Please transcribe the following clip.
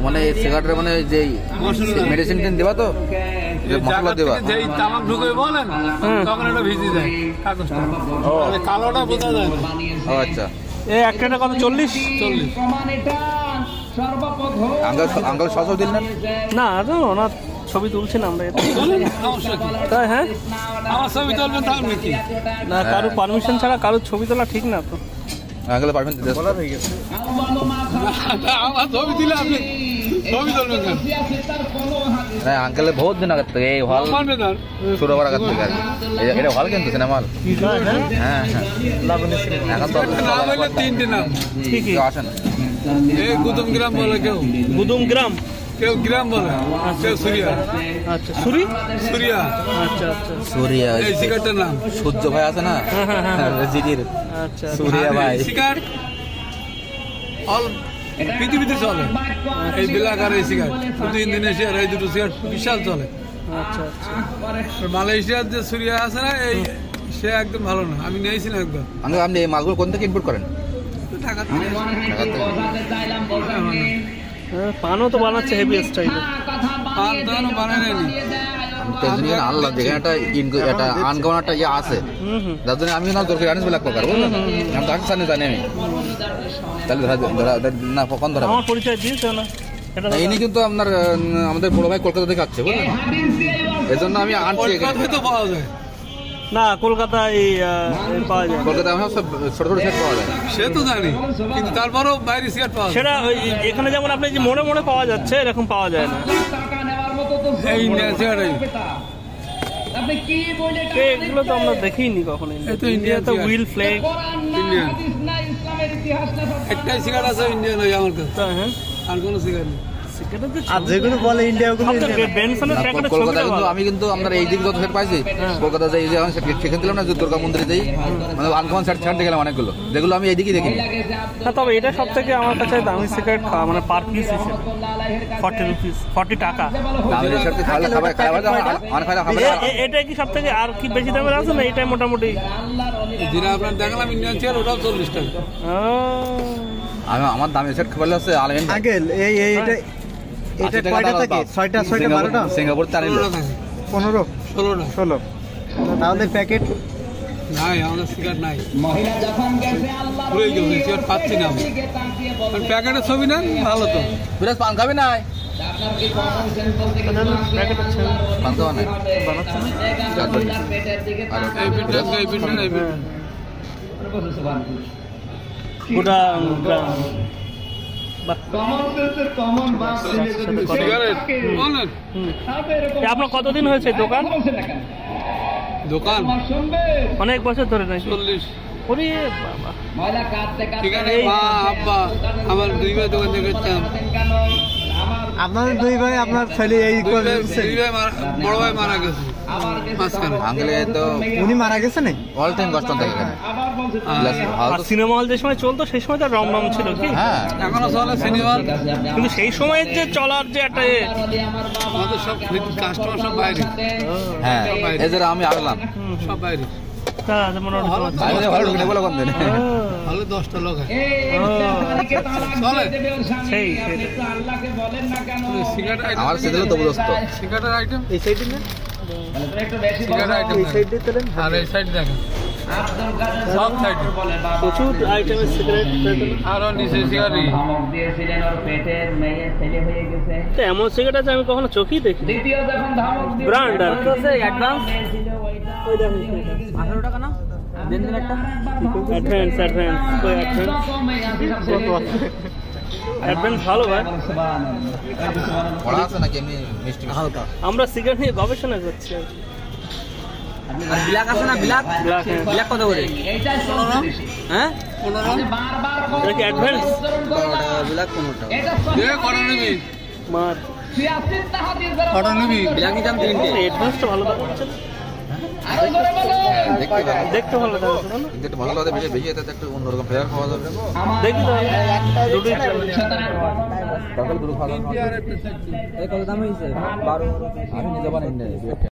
মানে সিগারেটের মানে যে মেডিসিন দেবা তো মশলা দেবা যেই তামাক ঢুকে বলেন তখন এটা ভিজে যায় কাগজটা কালোটা বোঝা যায় না। ও আচ্ছা এই একটা কত 40 আঙ্কেল সব দিন না তো না ছবি তুলছি না আমরা তাই হ্যাঁ আমার ছবি তুলবেন তাহলে নাকি না কারো পারমিশন ছাড়া কারো ছবি তোলা ঠিক না তো আঙ্কেল পারমিশন দিতে বলা হয়ে গেছে আমার ছবি দিলে আপনি ছবি তুলবেন কেন? না আঙ্কেল বহুত দিন আগে থেকে এই হল মানবে না শুরু করার আগে থেকে এটা হল কিন্তু সিনেমা হল হ্যাঁ হ্যাঁ এখন তো নাম হইলে 3টে নাম ঠিকই আসেন এই গুদুম গ্রাম বলে কেউ গুদুম গ্রাম কেউ গ্রাম বলে কেউ সুরিয়া আচ্ছা সুরি সুরিয়া আচ্ছা আচ্ছা সুরিয়া এই সিগারেটের নাম সূর্য ভাই আছে না জিডির আচ্ছা সুরিয়া ভাই সিগারেট অল পৃথিবীতে চলে এই ব্ল্যাক আর এই সিগারেট শুধু ইন্দোনেশিয়ার এই দুটো সিগারেট বিশাল চলে। আচ্ছা আচ্ছা মালয়েশিয়ার যে সুরিয়া আছে না এই সে একদম ভালো না, আমি নিয়েছিলাম একবার। আপনি এই মালগুলো কোন থেকে ইম্পোর্ট করেন? ঢাকা থেকে। পানও তো বানাচ্ছে হেভি স্টাইলে পান তো বানায় নেয়নি টেনশন আল্লাহ যেখানে একটা আনকমন একটা ইয়ে আছে যার জন্য আমি না দরকার জানিস ব্ল্যাক প্রকার বুঝলেন আমি তো জানি জানি আমি তাহলে না কখন ধরা আমার পরিচয় দিয়েছে না ইনি কিন্তু আপনার আমাদের বড় ভাই কলকাতা থেকে আসছে বুঝলেন এই জন্য আমি আনছি তো পাওয়া যায় না কলকাতায় পাওয়া যায় কলকাতায় আমার সব ছোট ছোট সেট পাওয়া যায় সে তো জানি কিন্তু তারপরেও বাইরে সিগারেট পাওয়া যায় সেটা এখানে যেমন আপনি যে মনে মনে পাওয়া যাচ্ছে এরকম পাওয়া যায় না এই ইন্ডিয়ান সিগারেট এগুলো তো আমরা দেখিনি কখনো ইন্ডিয়াতে হুইল ফ্ল্যাগ ইন্ডিয়ান একটাই সিগারেট আছে ইন্ডিয়ান ওই আমার কাছে হ্যাঁ আর কোনো সিগারেট নেই। আর যেগুলো বলে ইন্ডিয়া আমি কিন্তু আমরা এই দিকে যত সেট পাইছি কলকাতা যাই সেখান দিলাম না দুর্গা মন্দিরে যাই মানে আনকমন সেট ছাড়তে গেলাম অনেকগুলো যেগুলো আমি এইদিকে দেখি না তবে এটা সব থেকে আমার কাছে দামি সিগারেট মানে পার পিস হিসেবে 40 রুপিস 40 টাকা এটা কি সব থেকে আর কি বেশি দামের আছে না এটাই মোটামুটি যেটা আপনার দেখালাম ইন্ডিয়ান সিগারেট ওটাও 40 টাকা। আমি আমার দামি সেট খাবার আছে আঙ্কেল এটা কয়টা থাকে 6টা 12টা সিঙ্গাপুর 15 16 তাহলে প্যাকেট নাই আমাদের সিগারেট নাই পুরো সিগারেট পাচ্ছি না আমি প্যাকেটের ছবি নেন ভালো তো বিরাজ পান খাবি না পান খাওয়া নাই এই পিঠটা গোটা আপনার কতদিন হয়েছে দোকান অনেক বছর ধরে নাকি 40 ওরে বাবা আমার 2 ভাই দোকান থেকে আপনাদের 2 ভাই আপনার ছেলে এই বড় ভাই মারা গেছে আঙ্গলে তো উনি মারা গেছে না অল টাইম কষ্ট থাকে এখানে সিনেমা হল যে সময় চলতো সেই সময় তো রমরম ছিল কি হ্যাঁ এখনো চলে সিনেমা কিন্তু সেই সময়ের যে চলার যে একটা আমাদের সব কাস্টমার সব বাইরে হ্যাঁ এই যে আমি আসলাম সব বাইরে ভালো 10টা লোক আমার সেদিন তো বুঝতো সিগারেটের আইটেম এই সাইডে না সিগারেটের আইটেম এই সাইডে তেলেন আর এই সাইড দেখেন সব সাইডে প্রচুর আইটেমের সিগারেট আরো নিচে সিগারেট এমন সিগারেট আছে আমি কখনো চোখেই দেখি ব্র্যান্ড আর অ্যাডভান্স 18 টাকা না দেন একটা অ্যাডভান্স ভালো ভাই পড়া আছে নাকি এমনি মিষ্টি হালকা আমরা সিগারেট নিয়ে গবেষণা করছি ব্ল্যাক আছে না ব্ল্যাক ব্ল্যাক কত করে হ্যাঁ 15 এটা কি অ্যাডভান্স ব্ল্যাক 15 টাকা দে করা নিবি মার করা নিবি ব্ল্যাক নিতাম 3টে অ্যাডভান্সটা ভালো দেখাচ্ছে দেখতে ভালো দেখাচ্ছে না দেখতে ভালো লাগে বেশি বেশি এটাতে একটু অন্যরকম ফ্লেভার পাওয়া যাবে দেখি তো দুটোই সকাল দুটো খাওয়া কত দাম হয়েছে 12 আমি নিতে পারি না